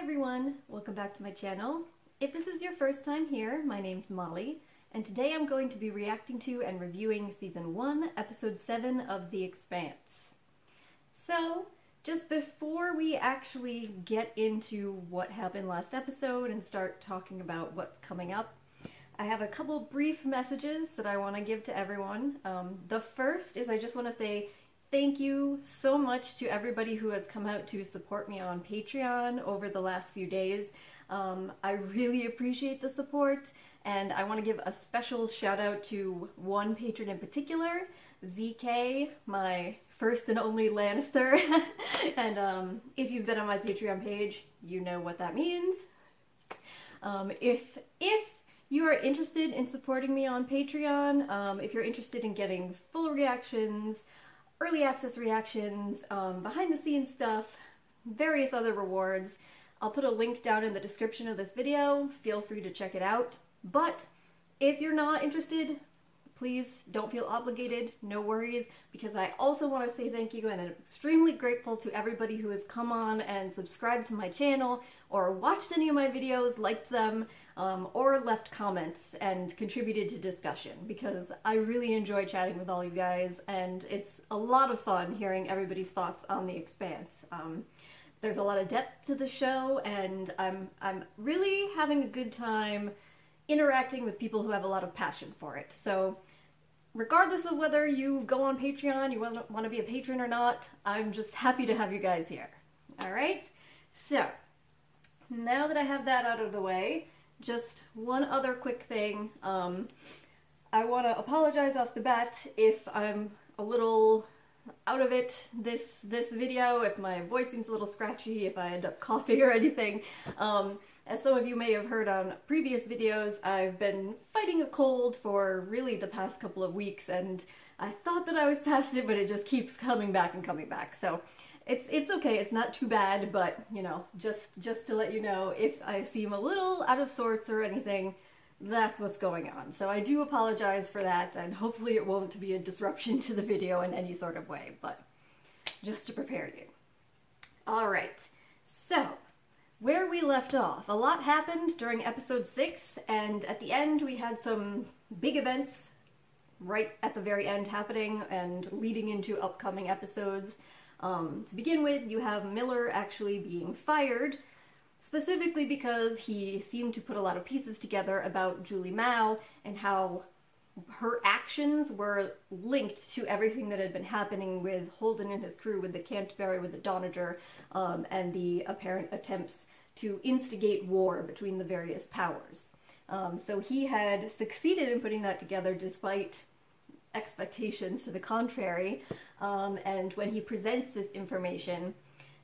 everyone, welcome back to my channel. If this is your first time here, my name's Molly, and today I'm going to be reacting to and reviewing Season 1, Episode 7 of The Expanse. So, just before we actually get into what happened last episode and start talking about what's coming up, I have a couple brief messages that I want to give to everyone. The first is I just want to say thank you so much to everybody who has come out to support me on Patreon over the last few days. I really appreciate the support, and I want to give a special shout out to one patron in particular, ZK, my first and only Lannister. And if you've been on my Patreon page, you know what that means. If you are interested in supporting me on Patreon, if you're interested in getting full reactions, early access reactions, behind the scenes stuff, various other rewards, I'll put a link down in the description of this video. Feel free to check it out. But if you're not interested, please don't feel obligated, no worries, because I also want to say thank you and I'm extremely grateful to everybody who has come on and subscribed to my channel or watched any of my videos, liked them, or left comments and contributed to discussion, because I really enjoy chatting with all you guys and it's a lot of fun hearing everybody's thoughts on The Expanse. There's a lot of depth to the show and I'm really having a good time interacting with people who have a lot of passion for it. So regardless of whether you go on Patreon, you want to be a patron or not, I'm just happy to have you guys here. Alright? So, now that I have that out of the way, just one other quick thing. I want to apologize off the bat if I'm a little out of it this video, if my voice seems a little scratchy, if I end up coughing or anything. As some of you may have heard on previous videos, I've been fighting a cold for really the past couple of weeks, and I thought that I was past it, but it just keeps coming back and coming back. So it's okay, it's not too bad, but you know, just to let you know, if I seem a little out of sorts or anything, that's what's going on. So I do apologize for that, and hopefully it won't be a disruption to the video in any sort of way, but just to prepare you. Alright, so where we left off, a lot happened during episode 6, and at the end we had some big events right at the very end happening and leading into upcoming episodes. To begin with, you have Miller actually being fired, specifically because he seemed to put a lot of pieces together about Julie Mao and how her actions were linked to everything that had been happening with Holden and his crew, with the Canterbury, with the Donager, and the apparent attempts to instigate war between the various powers. So he had succeeded in putting that together despite expectations to the contrary, and when he presents this information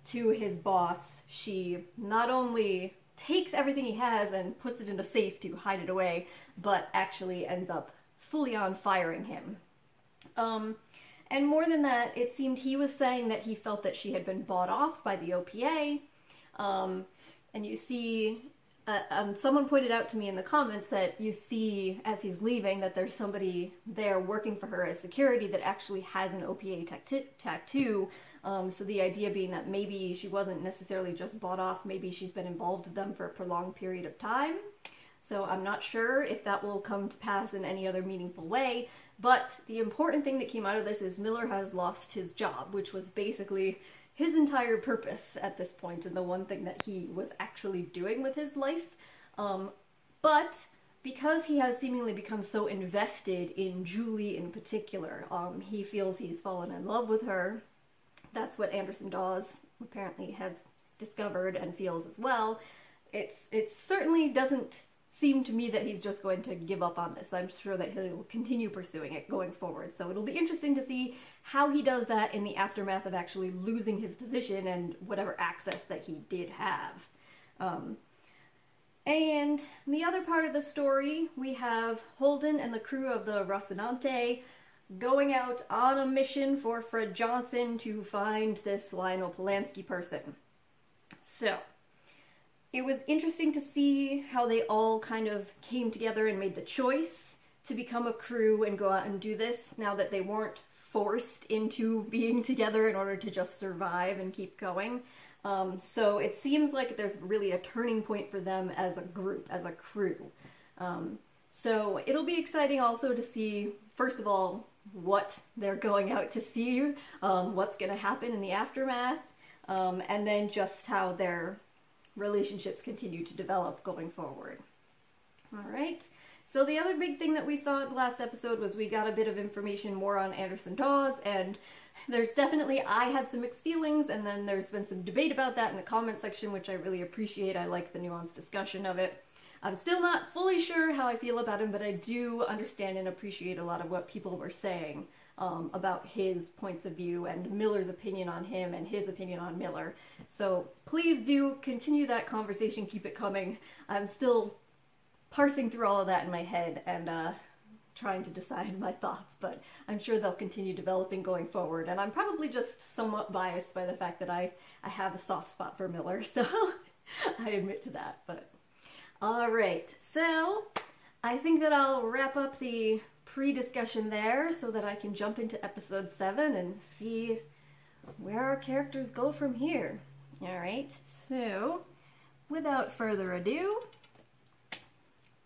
to his boss, she not only takes everything he has and puts it in a safe to hide it away, but actually ends up fully on firing him. And more than that, it seemed he was saying that he felt that she had been bought off by the OPA, and you see, someone pointed out to me in the comments that you see, as he's leaving, that there's somebody there working for her as security that actually has an OPA tattoo. So the idea being that maybe she wasn't necessarily just bought off, maybe she's been involved with them for a prolonged period of time. So I'm not sure if that will come to pass in any other meaningful way, but the important thing that came out of this is Miller has lost his job, which was basically his entire purpose at this point and the one thing that he was actually doing with his life. But because he has seemingly become so invested in Julie in particular, he feels he's fallen in love with her. That's what Anderson Dawes apparently has discovered and feels as well. It certainly doesn't seem to me that he's just going to give up on this. I'm sure that he'll continue pursuing it going forward. So it'll be interesting to see how he does that in the aftermath of actually losing his position and whatever access that he did have. And the other part of the story, we have Holden and the crew of the Rocinante going out on a mission for Fred Johnson to find this Lionel Polanski person. So it was interesting to see how they all kind of came together and made the choice to become a crew and go out and do this, now that they weren't forced into being together in order to just survive and keep going. So it seems like there's really a turning point for them as a group, as a crew. So it'll be exciting also to see, first of all, what they're going out to see, what's going to happen in the aftermath, and then just how their relationships continue to develop going forward. Alright, so the other big thing that we saw in the last episode was we got a bit of information more on Anderson Dawes, and there's definitely, I had some mixed feelings, and then there's been some debate about that in the comment section, which I really appreciate. I like the nuanced discussion of it. I'm still not fully sure how I feel about him, but I do understand and appreciate a lot of what people were saying about his points of view and Miller's opinion on him and his opinion on Miller. So please do continue that conversation, keep it coming. I'm still parsing through all of that in my head and trying to decide my thoughts, but I'm sure they'll continue developing going forward. And I'm probably just somewhat biased by the fact that I have a soft spot for Miller, so I admit to that. But alright, so I think that I'll wrap up the pre-discussion there so that I can jump into episode 7 and see where our characters go from here. Alright, so without further ado,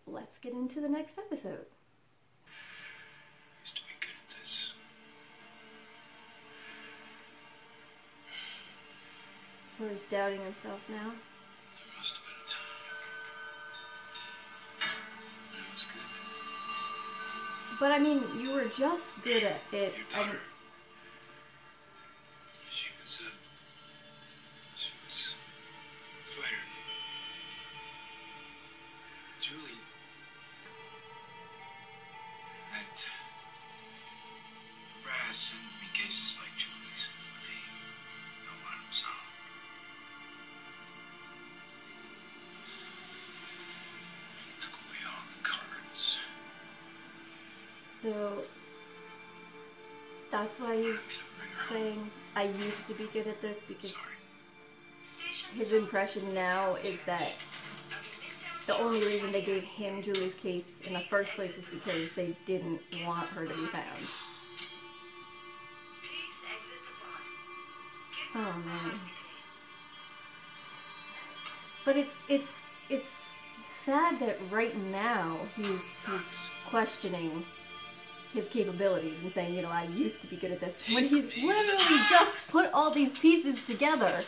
let's get into the next episode. Used to be good at this. So he's doubting himself now. There must have been a time. But it was good. But I mean, you were just good at it. Your daughter. She was a fighter. Julie. That brass sends me cases like Julie's. They know what I'm saying. He took away all the cards. So that's why he's saying, I used to be good at this, because his impression now is that the only reason they gave him Julie's case in the first place is because they didn't want her to be found. Oh man. But it's sad that right now he's questioning his capabilities and saying, you know, I used to be good at this, when he literally just put all these pieces together.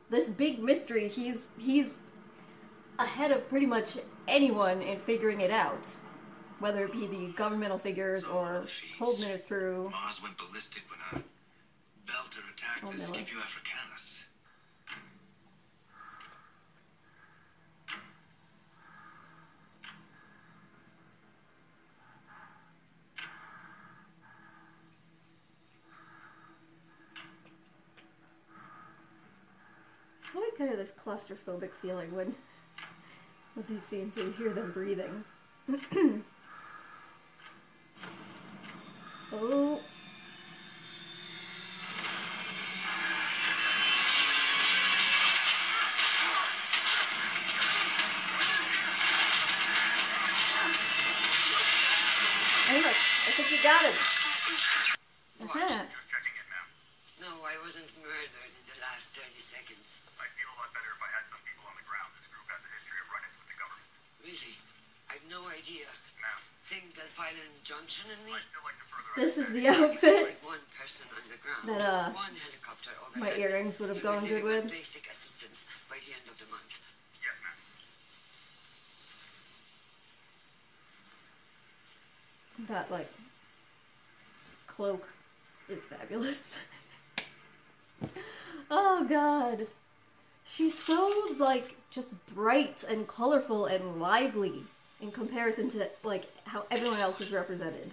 This big mystery, he's ahead of pretty much anyone in figuring it out, whether it be the governmental figures or Holden and his crew. Mars went ballistic when a belter attacked the Scipio Africanus. It's always kind of this claustrophobic feeling when with these scenes, so you hear them breathing. Oh. Amos, I think you got him. What? Just checking in, ma'am. No, I wasn't murdered in the last 30 seconds. I'd feel a lot better if I had some people on the ground. This group has a history of run-ins with the government. Really? I've no idea. Ma'am, Think they'll file an injunction on me? I'd still like to further This is understand the If outfit it's like one person on the ground, that one helicopter overhead, my earrings would have you'll gone be good giving with. basic assistance by the end of the month. Yes, ma'am. That, like, cloak is fabulous. Oh god. She's so, like, just bright and colorful and lively in comparison to, like, how everyone else is represented.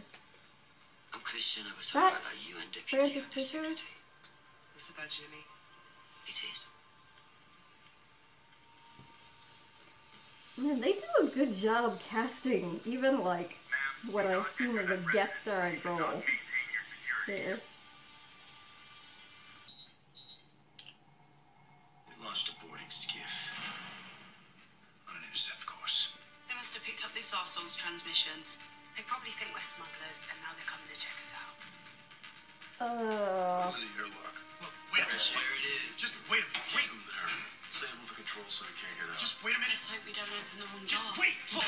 I'm Christian. I was That followed by you and Deputy Francis Fisher? Undersecretary. This about Jimmy? It is. Man, they do a good job casting even, like, Ma'am, what do I not assume enter is a that guest residence. starring You cannot role maintain your security. here. We launched a boarding skiff on an intercept course. They must have picked up this arsehole's transmissions. They probably think we're smugglers, and now they're coming to check us out. None of your luck. Look, wait a minute. There it is. Just wait a minute. Wait there. Disable the control so he can't get out. Just wait a minute. Let's hope we don't open the wrong door. Just wait. Look.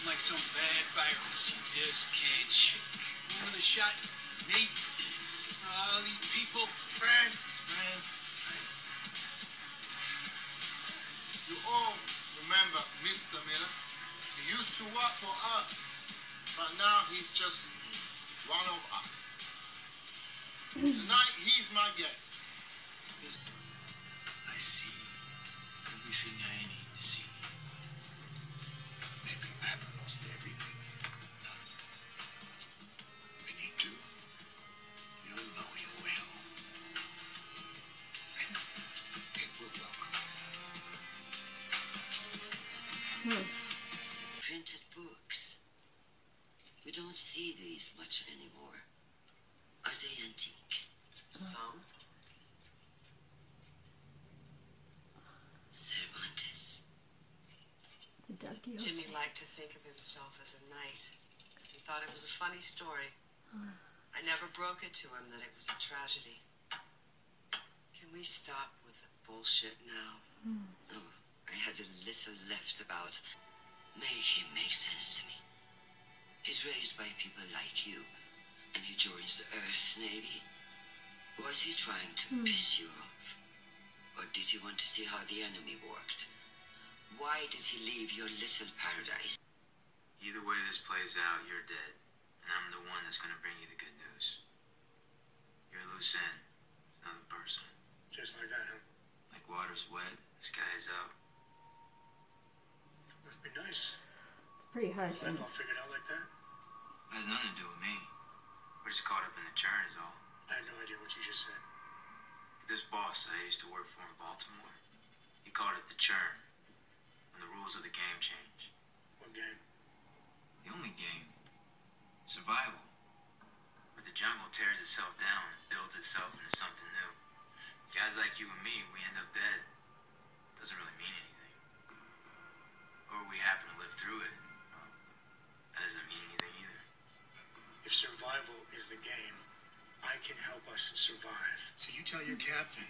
Like some bad virus. You just can't shake. Who would have shot me? All these people. France. You all remember Mr. Miller. He used to work for us, but now he's just one of us. Tonight, he's my guest. I see everything I need to see. Maybe you haven't lost everything yet. When you do, you'll know you will. And it will welcome you. Printed books. We don't see these much anymore. Are they antique? Some? Cervantes. The Don Quixote. Jimmy liked to think of himself as a knight. He thought it was a funny story. I never broke it to him that it was a tragedy. Can we stop with the bullshit now? Oh, I had a little left about. Make him make sense to me. He's raised by people like you, and he joins the Earth Navy. Was he trying to piss you off? Or did he want to see how the enemy worked? Why did he leave your little paradise? Either way this plays out, you're dead. And I'm the one that's gonna bring you the good news. You're a loose end, another person. Just like that, huh? Like water's wet, the sky's out. Must be nice. It's pretty harsh. Life all figured out like that. It has nothing to do with me. We're just caught up in the churn is all. I had no idea what you just said. This boss I used to work for in Baltimore, he called it the churn. When the rules of the game change. What game? The only game. Survival. Where the jungle tears itself down and builds itself into something new. Guys like you and me, we end up dead. Doesn't really mean anything. Or we happen to live through it. That doesn't mean anything either. If survival is the game, I can help us survive. So you tell your captain.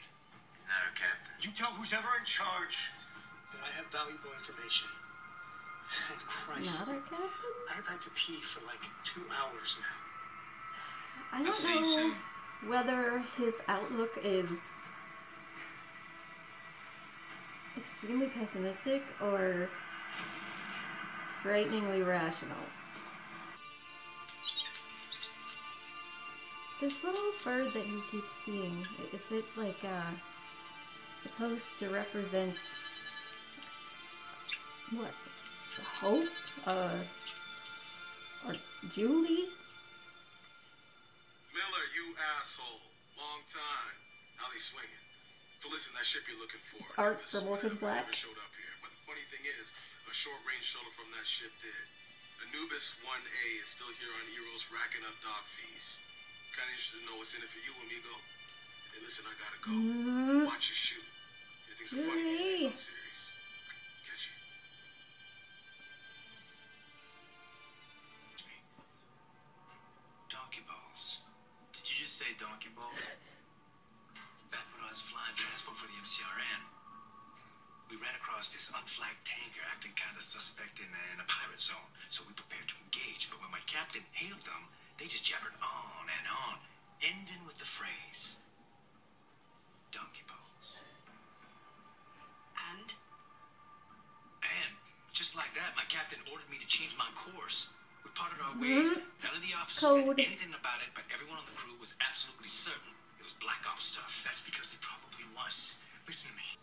Not our captain. You tell who's ever in charge that I have valuable information. And Christ, Not our captain? I've had to pee for like 2 hours now. I don't know whether his outlook is extremely pessimistic or frighteningly rational. This little bird that he keeps seeing, is it like supposed to represent what? Hope? Or Julie? Miller, you asshole. Long time. How they swinging? So listen, that ship you're looking for. It's Art from Wolf in Black. Never showed up here. But the funny thing is, a short-range shuttle from that ship did. Anubis 1A is still here on Eros racking up dock fees. Kind of interested to know what's in it for you, amigo. Hey, listen, I gotta go. Watch your shoot. You think so funny? I'm serious. Catch you. Donkey balls. Did you just say donkey balls? Back when I was flying transport for the MCRN, we ran across this unflagged tanker acting kind of suspect in a pirate zone. So we prepared to engage, but when my captain hailed them, they just jabbered on and on, ending with the phrase, donkey balls. And? And, just like that, my captain ordered me to change my course. We parted our ways. None of the officers said anything about it, but everyone on the crew was absolutely certain it was Black Ops stuff. That's because it probably was. Listen to me.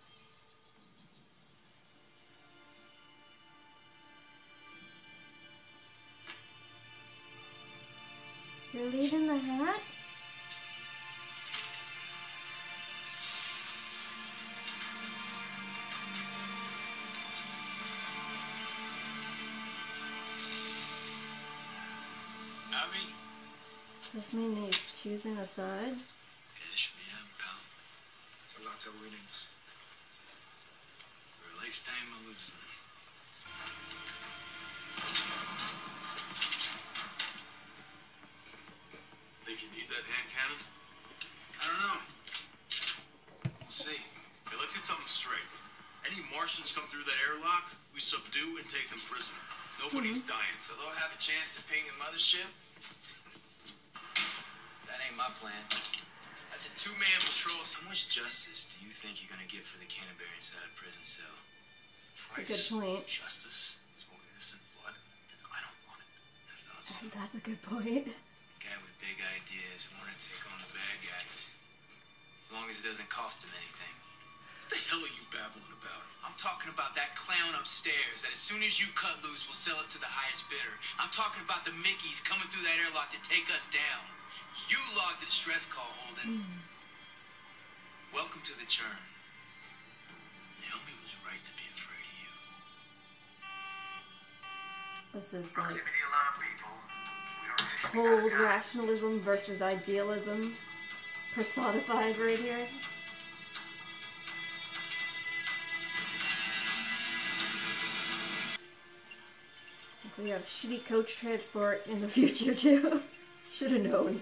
You're leaving the hat? Avery? Does this mean he's choosing a side? Cash me out, pal. It's a lot of winnings. For a lifetime of losing. Think you need that hand cannon? I don't know. We'll see. Hey, let's get something straight. Any Martians come through that airlock, we subdue and take them prisoner. Nobody's dying, So they'll have a chance to ping the mothership? That ain't my plan. That's a two-man patrol. How much justice do you think you're gonna get for the Canterbury inside a prison cell? That's a good point. Justice is more innocent blood, then I don't want it. I thought so. That's a good point. Guy with big ideas wanna take on the bad guys. As long as it doesn't cost him anything. What the hell are you babbling about? I'm talking about that clown upstairs that as soon as you cut loose will sell us to the highest bidder. I'm talking about the Mickeys coming through that airlock to take us down. You logged the distress call, Holden. Welcome to the churn. Naomi was right to be afraid of you. This is like Proximity alarm, people. We are officially cold out of time. rationalism versus idealism personified right here. We have shitty coach transport in the future too. Should have known.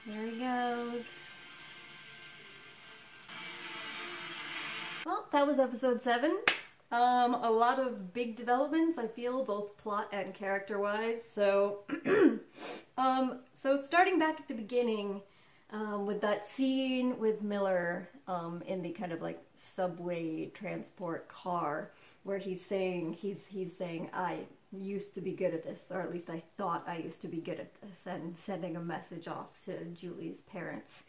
There he goes. Well, that was episode 7. A lot of big developments, I feel, both plot and character-wise. So, so starting back at the beginning, with that scene with Miller in the kind of like subway transport car, where he's saying I used to be good at this, or at least I thought I used to be good at this, and sending a message off to Julie's parents,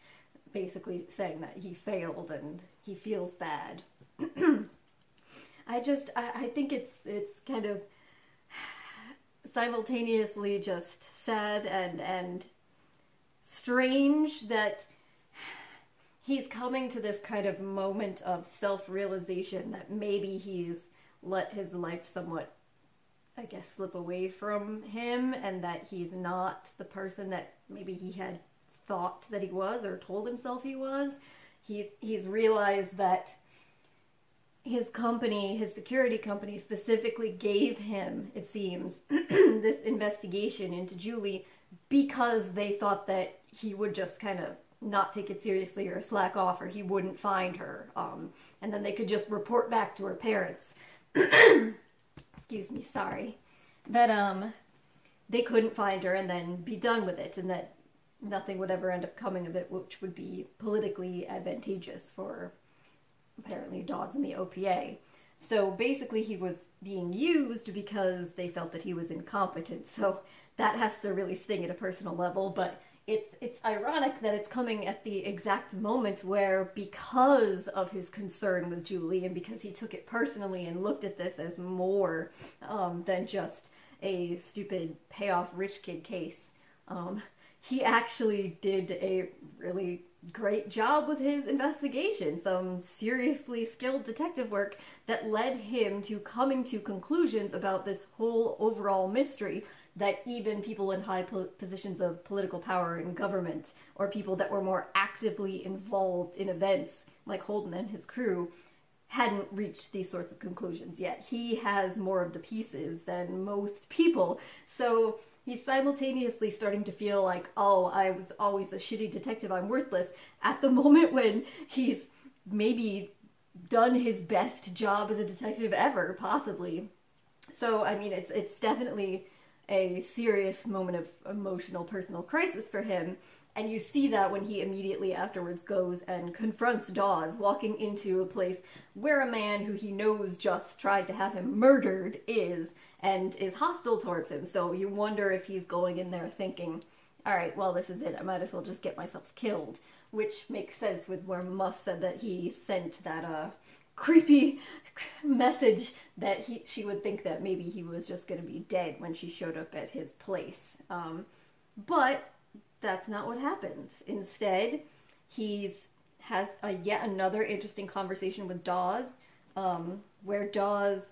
basically saying that he failed and he feels bad. I think it's kind of simultaneously just sad and strange that he's coming to this kind of moment of self-realization that maybe he's let his life somewhat, I guess, slip away from him, and that he's not the person that maybe he had thought that he was or told himself he was. He's realized that his company, his security company, specifically gave him, it seems, this investigation into Julie because they thought that he would just kind of not take it seriously or slack off, or he wouldn't find her. And then they could just report back to her parents. Excuse me, sorry. That they couldn't find her and then be done with it, and that nothing would ever end up coming of it, which would be politically advantageous for apparently Dawes and the OPA. So basically he was being used because they felt that he was incompetent. So that has to really sting at a personal level, but it's ironic that it's coming at the exact moment where, because of his concern with Julie and because he took it personally and looked at this as more than just a stupid payoff rich kid case, he actually did a really great job with his investigation, some seriously skilled detective work that led him to coming to conclusions about this whole overall mystery that even people in high positions of political power in government, or people that were more actively involved in events like Holden and his crew, hadn't reached these sorts of conclusions yet. He has more of the pieces than most people, so he's simultaneously starting to feel like, oh, I was always a shitty detective, I'm worthless, at the moment when he's maybe done his best job as a detective ever, possibly. So, I mean, it's definitely a serious moment of emotional, personal crisis for him, and you see that when he immediately afterwards goes and confronts Dawes, walking into a place where a man who he knows just tried to have him murdered is, and is hostile towards him. So you wonder if he's going in there thinking, alright, well, this is it, I might as well just get myself killed, which makes sense with where Muss said that he sent that creepy message that she would think that maybe he was just going to be dead when she showed up at his place. But that's not what happens. Instead, has yet another interesting conversation with Dawes, where Dawes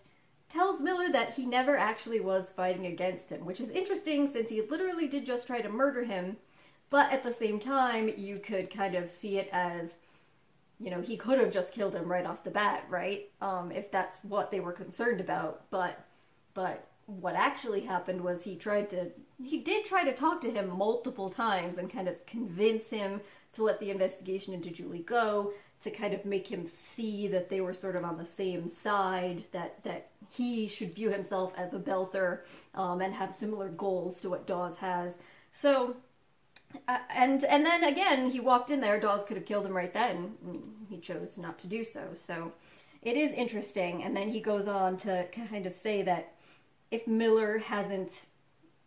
tells Miller that he never actually was fighting against him, which is interesting since he literally did just try to murder him, but at the same time, you could kind of see it as you know, he could have just killed him right off the bat, right? If that's what they were concerned about. But what actually happened was he did try to talk to him multiple times and kind of convince him to let the investigation into Julie go, to kind of make him see that they were sort of on the same side, that he should view himself as a belter, and have similar goals to what Dawes has. So, and then again, he walked in there, Dawes could have killed him right then, he chose not to do so. So it is interesting. And then he goes on to kind of say that if Miller hasn't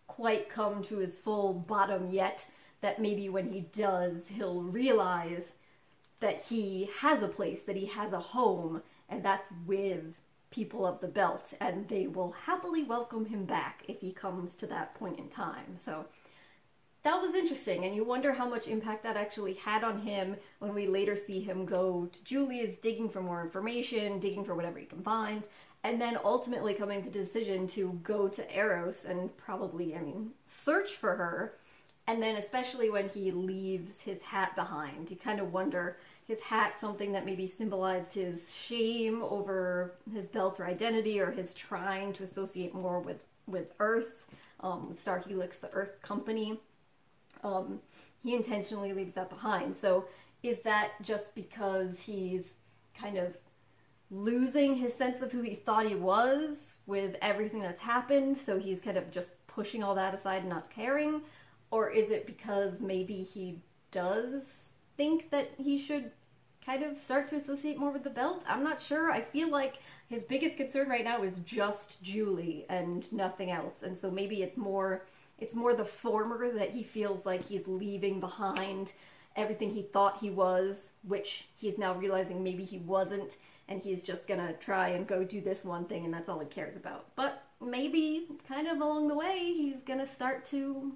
quite come to his full bottom yet, that maybe when he does, he'll realize that he has a place, that he has a home, and that's with people of the belt, and they will happily welcome him back if he comes to that point in time. So that was interesting, and you wonder how much impact that actually had on him when we later see him go to Julia's, digging for more information, digging for whatever he can find, and then ultimately coming to the decision to go to Eros and probably, search for her. And then especially when he leaves his hat behind, you kind of wonder, his hat something that maybe symbolized his shame over his belter identity, or his trying to associate more with Earth, Star Helix, the Earth Company. He intentionally leaves that behind. So is that just because he's kind of losing his sense of who he thought he was with everything that's happened, so he's kind of just pushing all that aside and not caring? Or is it because maybe he does think that he should kind of start to associate more with the belt? I'm not sure. I feel like his biggest concern right now is just Julie and nothing else. And so maybe it's more the former, that he feels like he's leaving behind everything he thought he was, which he's now realizing maybe he wasn't, and he's just gonna try and go do this one thing, and that's all he cares about. But maybe kind of along the way, he's gonna start to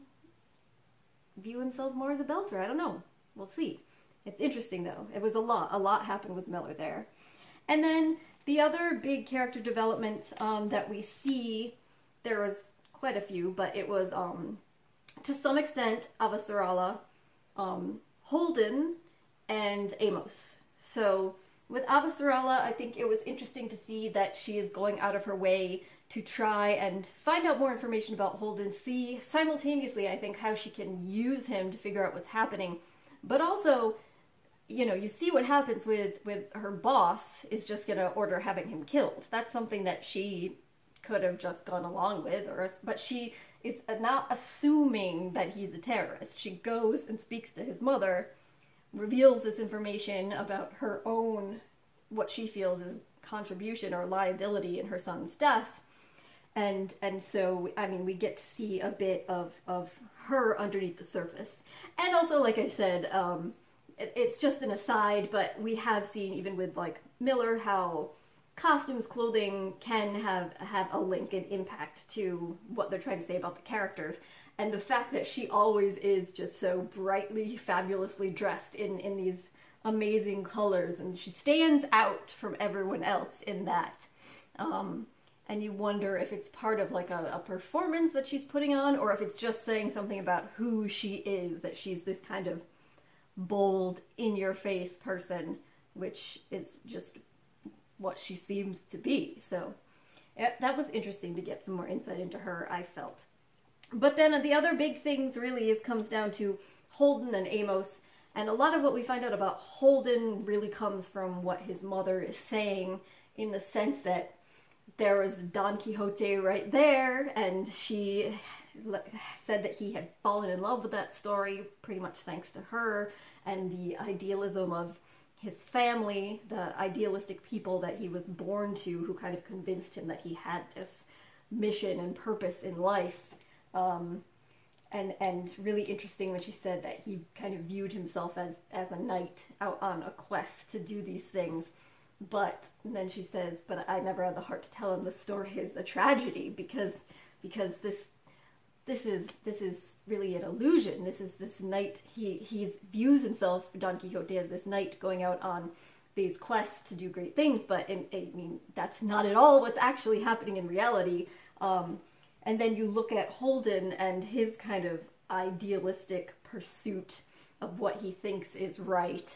view himself more as a belter. I don't know. We'll see. It's interesting, though. It was a lot happened with Miller there. And then the other big character development that we see, there was quite a few, but it was, to some extent, Avasarala, Holden, and Amos. So with Avasarala, I think it was interesting to see that she is going out of her way to try and find out more information about Holden, see simultaneously, I think, how she can use him to figure out what's happening. But also, you know, you see what happens with her boss is just going to order having him killed. That's something that she could have just gone along with, but she is not assuming that he's a terrorist. She goes and speaks to his mother, reveals this information about her own, what she feels is contribution or liability in her son's death. And so, we get to see a bit of her underneath the surface. And also, like I said, it's just an aside, but we have seen, even with, like, Miller, how costumes, clothing can have a link and impact to what they're trying to say about the characters. And the fact that she always is just so brightly, fabulously dressed in these amazing colors, and she stands out from everyone else in that. And you wonder if it's part of like a performance that she's putting on, or if it's just saying something about who she is, that she's this kind of bold, in-your-face person, which is just what she seems to be. So that was interesting to get some more insight into her, I felt. But then the other big things really comes down to Holden and Amos, and a lot of what we find out about Holden really comes from what his mother is saying, in the sense that there was Don Quixote right there, and she said that he had fallen in love with that story pretty much thanks to her, and the idealism of his family, the idealistic people that he was born to, who kind of convinced him that he had this mission and purpose in life. And really interesting when she said that he kind of viewed himself as a knight out on a quest to do these things. But then she says, but I never had the heart to tell him the story is a tragedy, because this is really an illusion. This is this knight, he views himself, Don Quixote, as this knight going out on these quests to do great things, but that's not at all what's actually happening in reality. And then you look at Holden and his kind of idealistic pursuit of what he thinks is right.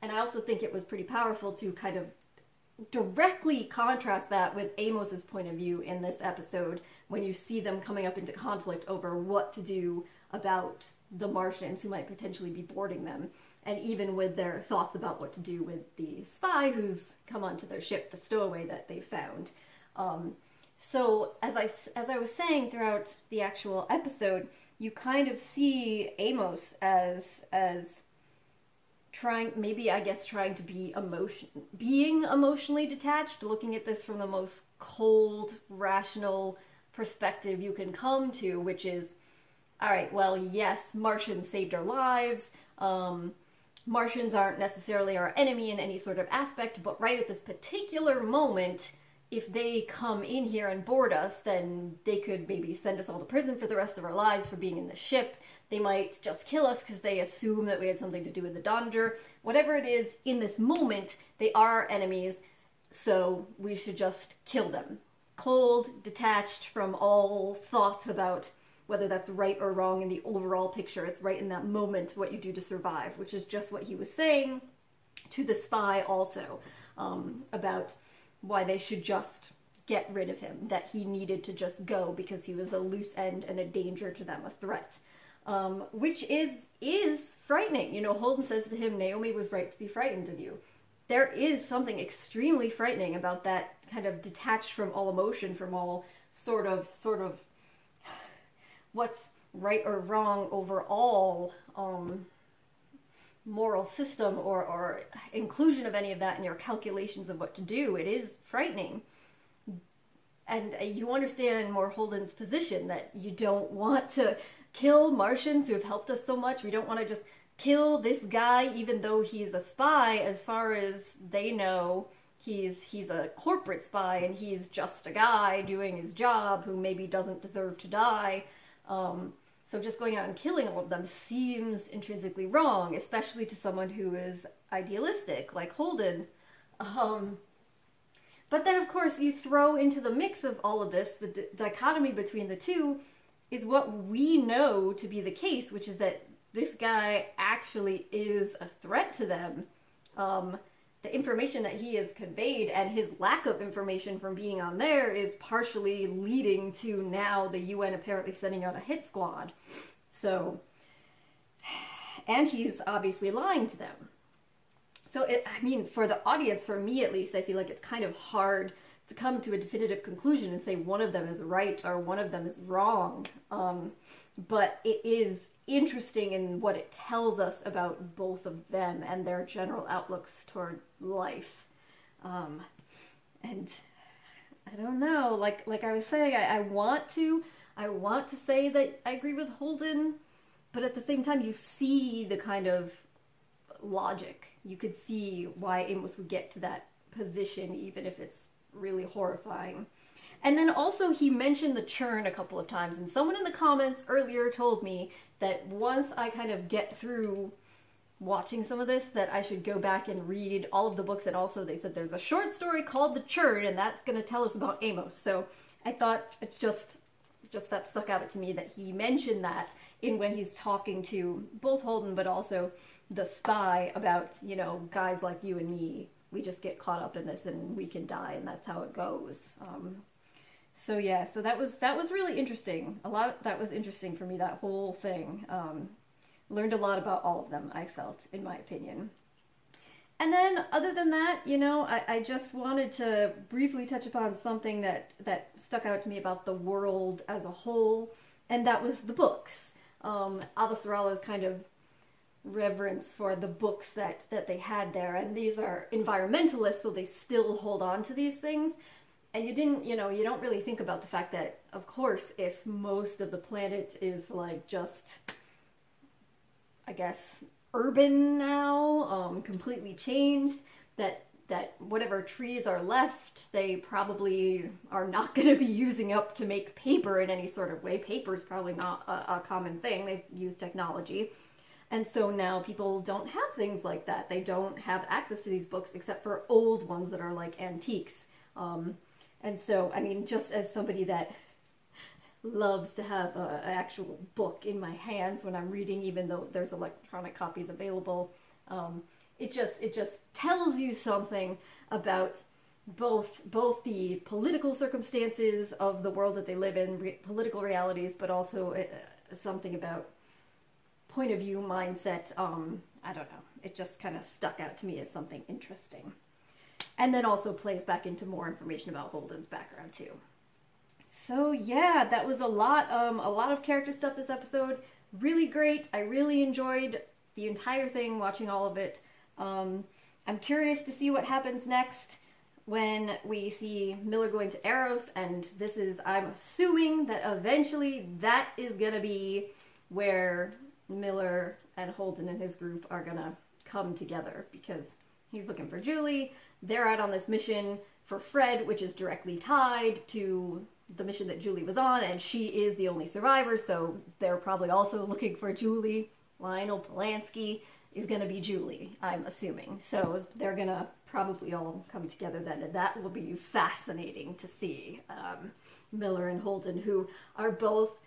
And I also think it was pretty powerful to kind of directly contrast that with Amos's point of view in this episode, when you see them coming up into conflict over what to do about the Martians who might potentially be boarding them, and even with their thoughts about what to do with the spy who's come onto their ship, the stowaway that they found. So as I was saying throughout the actual episode, you kind of see Amos as trying to be being emotionally detached, looking at this from the most cold, rational perspective you can come to, which is, all right, well, yes, Martians saved our lives. Martians aren't necessarily our enemy in any sort of aspect, but right at this particular moment, if they come in here and board us, then they could maybe send us all to prison for the rest of our lives for being in the ship. They might just kill us because they assume that we had something to do with the Donger. Whatever it is, in this moment, they are enemies, so we should just kill them. Cold, detached from all thoughts about whether that's right or wrong in the overall picture. It's right in that moment what you do to survive, which is just what he was saying to the spy also, about why they should just get rid of him, that he needed to just go because he was a loose end and a danger to them, a threat. Which is frightening. You know, Holden says to him, Naomi was right to be frightened of you. There is something extremely frightening about that kind of detached from all emotion, from all sort of what's right or wrong overall moral system or inclusion of any of that in your calculations of what to do. It is frightening. And you understand more Holden's position, that you don't want to kill Martians who have helped us so much. We don't want to just kill this guy, even though he's a spy. As far as they know, he's a corporate spy, and he's just a guy doing his job who maybe doesn't deserve to die. So just going out and killing all of them seems intrinsically wrong, especially to someone who is idealistic, like Holden. But then, of course, you throw into the mix of all of this, the dichotomy between the two is what we know to be the case, which is that this guy actually is a threat to them. The information that he has conveyed and his lack of information from being on there is partially leading to now the UN apparently sending out a hit squad. So, and he's obviously lying to them. So, I mean, for the audience, for me at least, I feel like it's kind of hard to come to a definitive conclusion and say one of them is right or one of them is wrong. But it is interesting in what it tells us about both of them and their general outlooks toward life. And I don't know, like I was saying, I want to say that I agree with Holden, but at the same time you see the kind of logic. You could see why Amos would get to that position, even if it's really horrifying. And then also he mentioned the churn a couple of times, and someone in the comments earlier told me that once I kind of get through watching some of this, that I should go back and read all of the books, and also they said there's a short story called The Churn, and that's going to tell us about Amos. So I thought it just that stuck out to me that he mentioned that in when he's talking to both Holden but also the spy about, you know, guys like you and me, we just get caught up in this and we can die, and that's how it goes. So yeah, so that was really interesting. That was interesting for me, that whole thing. Learned a lot about all of them, I felt, in my opinion. And then, other than that, you know, I just wanted to briefly touch upon something that stuck out to me about the world as a whole, and that was the books. Avasarala's kind of reverence for the books that they had there, and these are environmentalists, so they still hold on to these things. And you don't really think about the fact that, of course, if most of the planet is like just, I guess, urban now, completely changed, that whatever trees are left, they probably are not going to be using up to make paper in any sort of way. Paper is probably not a common thing. They use technology. And so now people don't have things like that. They don't have access to these books except for old ones that are like antiques. And so, I mean, just as somebody that loves to have an actual book in my hands when I'm reading, even though there's electronic copies available, it just tells you something about both the political circumstances of the world that they live in, political realities, but also something about point of view, mindset. I don't know. It just kind of stuck out to me as something interesting. And then also plays back into more information about Holden's background too. So yeah, that was a lot of character stuff this episode. Really great. I really enjoyed the entire thing, watching all of it. I'm curious to see what happens next when we see Miller going to Eros, and this is, I'm assuming that eventually that is gonna be where Miller and Holden and his group are gonna come together, because he's looking for Julie. They're out on this mission for Fred, which is directly tied to the mission that Julie was on, and she is the only survivor, so they're probably also looking for Julie. Lionel Polanski is going to be Julie, I'm assuming. So they're going to probably all come together then, and that will be fascinating to see. Miller and Holden, who are both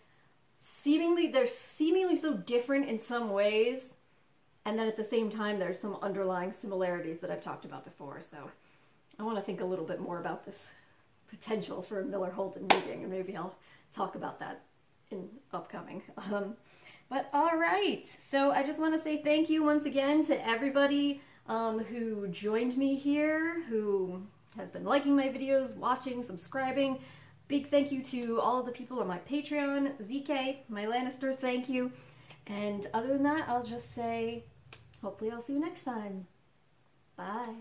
seemingly so different in some ways, and then at the same time there's some underlying similarities that I've talked about before. So I want to think a little bit more about this potential for a Miller-Holden meeting, and maybe I'll talk about that in upcoming. But all right, so I just want to say thank you once again to everybody who joined me here, who has been liking my videos, watching, subscribing. Big thank you to all of the people on my Patreon. ZK, my Lannister, thank you. And other than that, I'll just say, hopefully I'll see you next time. Bye.